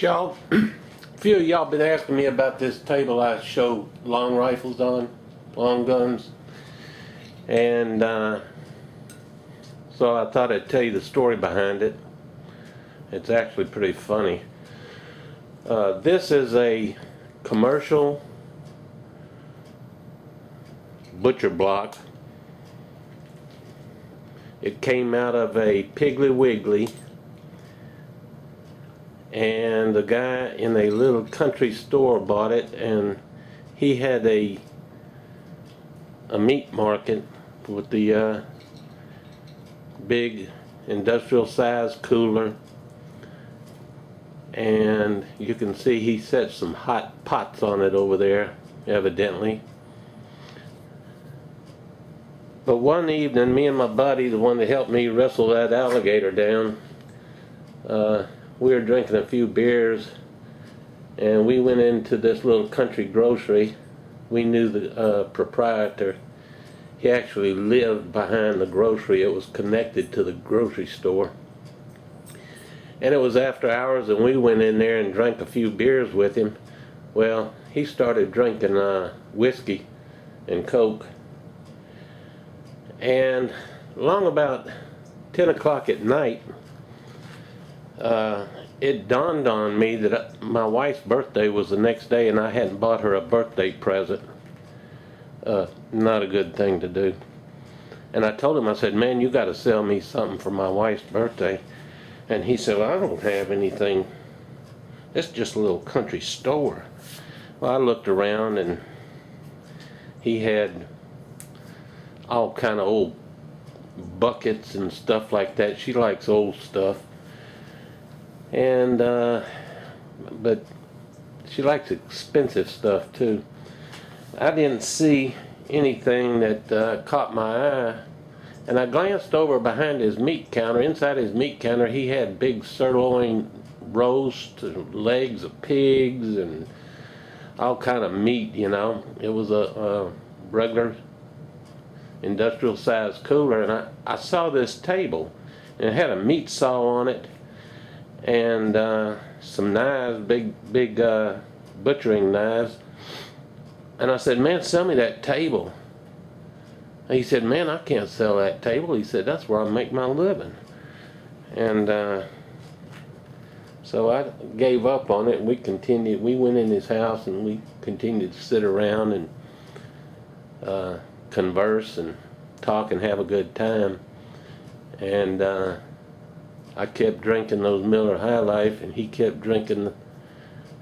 Alright, y'all. A few of y'all been asking me about this table I show long rifles on, long guns. And so I thought I'd tell you the story behind it. It's actually pretty funny. This is a commercial butcher block. It came out of a Piggly Wiggly, and the guy in a little country store bought it, and he had a meat market with the big industrial size cooler, and you can see he set some hot pots on it over there, evidently. But one evening, me and my buddy, the one that helped me wrestle that alligator down, we were drinking a few beers, and we went into this little country grocery. We knew the proprietor. He actually lived behind the grocery. It was connected to the grocery store. And it was after hours, and we went in there and drank a few beers with him. Well, he started drinking whiskey and Coke. And along about 10 o'clock at night, it dawned on me that my wife's birthday was the next day, and I hadn't bought her a birthday present. Not a good thing to do. And I told him, I said, man, you got to sell me something for my wife's birthday. And he said, well, I don't have anything. It's just a little country store. Well, I looked around, and he had all kind of old buckets and stuff like that. She likes old stuff. And but she likes expensive stuff too. I didn't see anything that caught my eye, and I glanced over behind his meat counter. Inside his meat counter, he had big sirloin roast, legs of pigs, and all kind of meat. You know, it was a regular industrial size cooler, and I saw this table, and it had a meat saw on it, and some knives, big butchering knives. And I said, man, sell me that table. And he said, man, I can't sell that table. He said, that's where I make my living. And so I gave up on it, and we continued. We went in his house, and we continued to sit around and converse and talk and have a good time. And I kept drinking those Miller High Life, and he kept drinking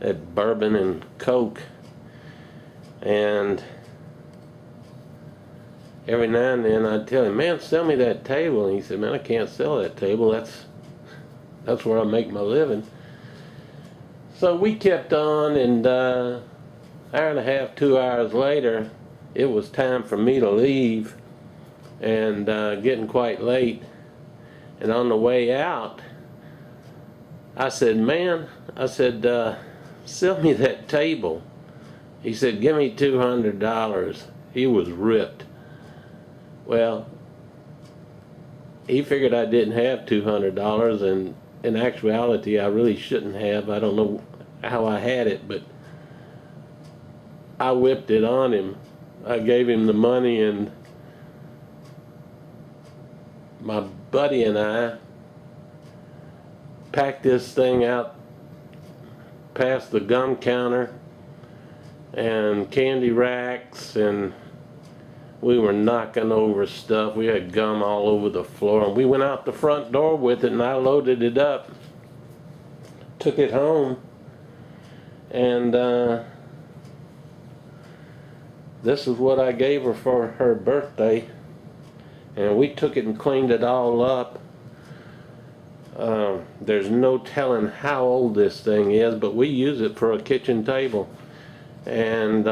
that bourbon and Coke. And every now and then I'd tell him, man, sell me that table. And he said, man, I can't sell that table. That's where I make my living. So we kept on, and hour and a half, 2 hours later, it was time for me to leave, and getting quite late. And on the way out, I said, man, sell me that table. He said, give me $200. He was ripped. Well, he figured I didn't have $200, and in actuality, I really shouldn't have. I don't know how I had it, but I whipped it on him. I gave him the money, and my buddy and I packed this thing out past the gum counter and candy racks, and we were knocking over stuff. We had gum all over the floor, and we went out the front door with it, and I loaded it up, took it home, and this is what I gave her for her birthday. And we took it and cleaned it all up. There's no telling how old this thing is, but we use it for a kitchen table. And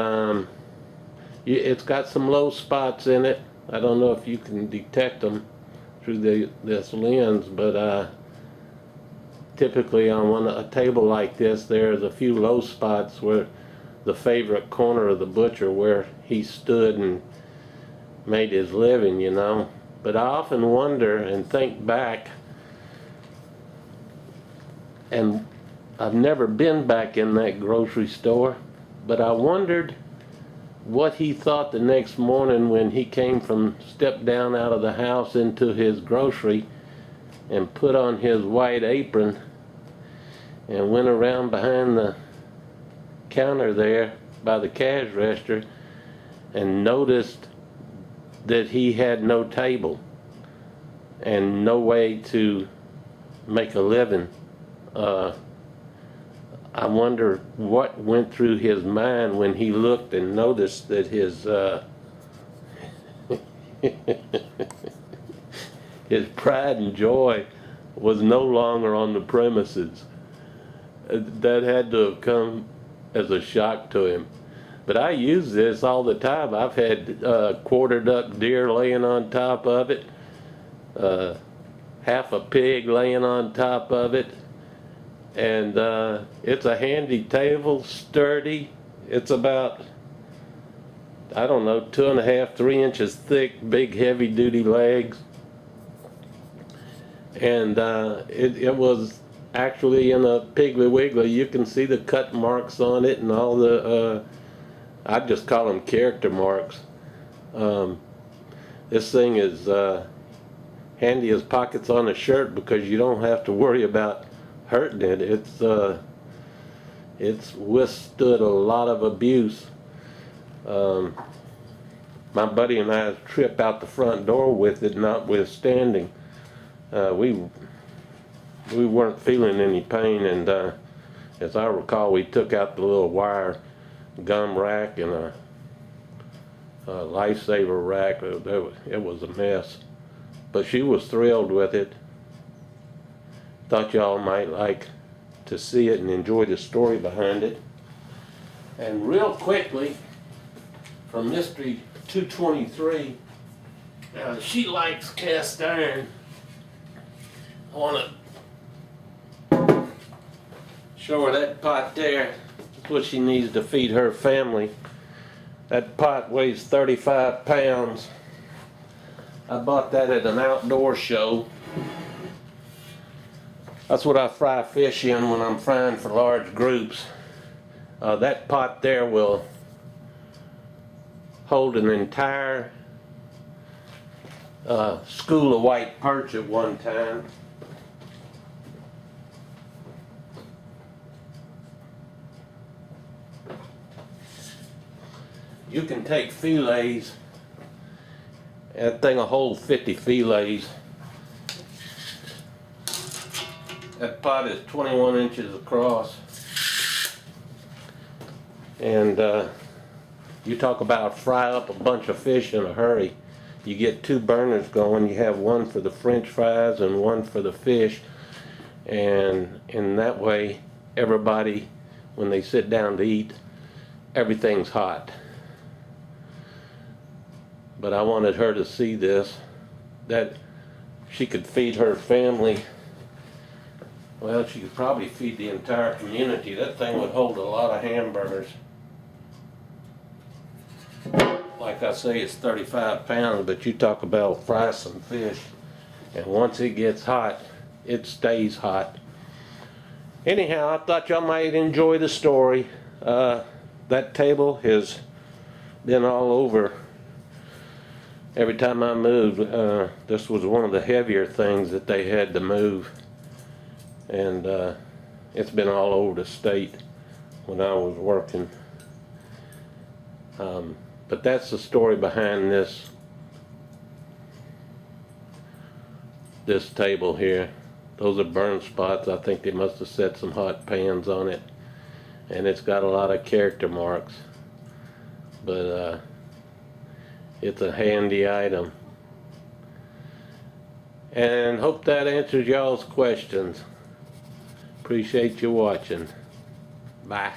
it's got some low spots in it. I don't know if you can detect them through this lens, but typically on a table like this, there's a few low spots where the favorite corner of the butcher where he stood and made his living, you know. But I often wonder and think back and I've never been back in that grocery store, but I wondered what he thought the next morning when he stepped down out of the house into his grocery and put on his white apron and went around behind the counter there by the cash register and noticed that he had no table and no way to make a living. I wonder what went through his mind when he looked and noticed that his his pride and joy was no longer on the premises. That had to have come as a shock to him. But I use this all the time. I've had quartered up deer laying on top of it, half a pig laying on top of it, and it's a handy table, sturdy. It's about, I don't know, 2.5, 3 inches thick, big heavy duty legs. And it was actually in a Piggly Wiggly. You can see the cut marks on it and all the, I just call them character marks. This thing is handy as pockets on a shirt because you don't have to worry about hurting it. It's withstood a lot of abuse. My buddy and I trip out the front door with it, notwithstanding. We weren't feeling any pain, and as I recall, we took out the little wire gum rack and a lifesaver rack. It was a mess, but she was thrilled with it. Thought y'all might like to see it and enjoy the story behind it. And real quickly, from Mystery 223, she likes cast iron. I want to show her that pot there. That's what she needs to feed her family. That pot weighs 35 pounds. I bought that at an outdoor show. That's what I fry fish in when I'm frying for large groups. That pot there will hold an entire school of white perch at one time. You can take fillets. That thing will hold 50 fillets. That pot is 21 inches across. And you talk about fry up a bunch of fish in a hurry. You get 2 burners going. You have one for the French fries and one for the fish. And in that way, everybody, when they sit down to eat, everything's hot. But I wanted her to see this, that she could feed her family. Well, she could probably feed the entire community. That thing would hold a lot of hamburgers. Like I say, it's 35 pounds, but you talk about fry some fish. And once it gets hot, it stays hot. Anyhow, I thought y'all might enjoy the story. That table has been all over. Every time I moved, this was one of the heavier things that they had to move. And it's been all over the state when I was working. But that's the story behind this table here. Those are burn spots. I think they must have set some hot pans on it. And it's got a lot of character marks. But it's a handy item. And hope that answers y'all's questions. Appreciate you watching. Bye.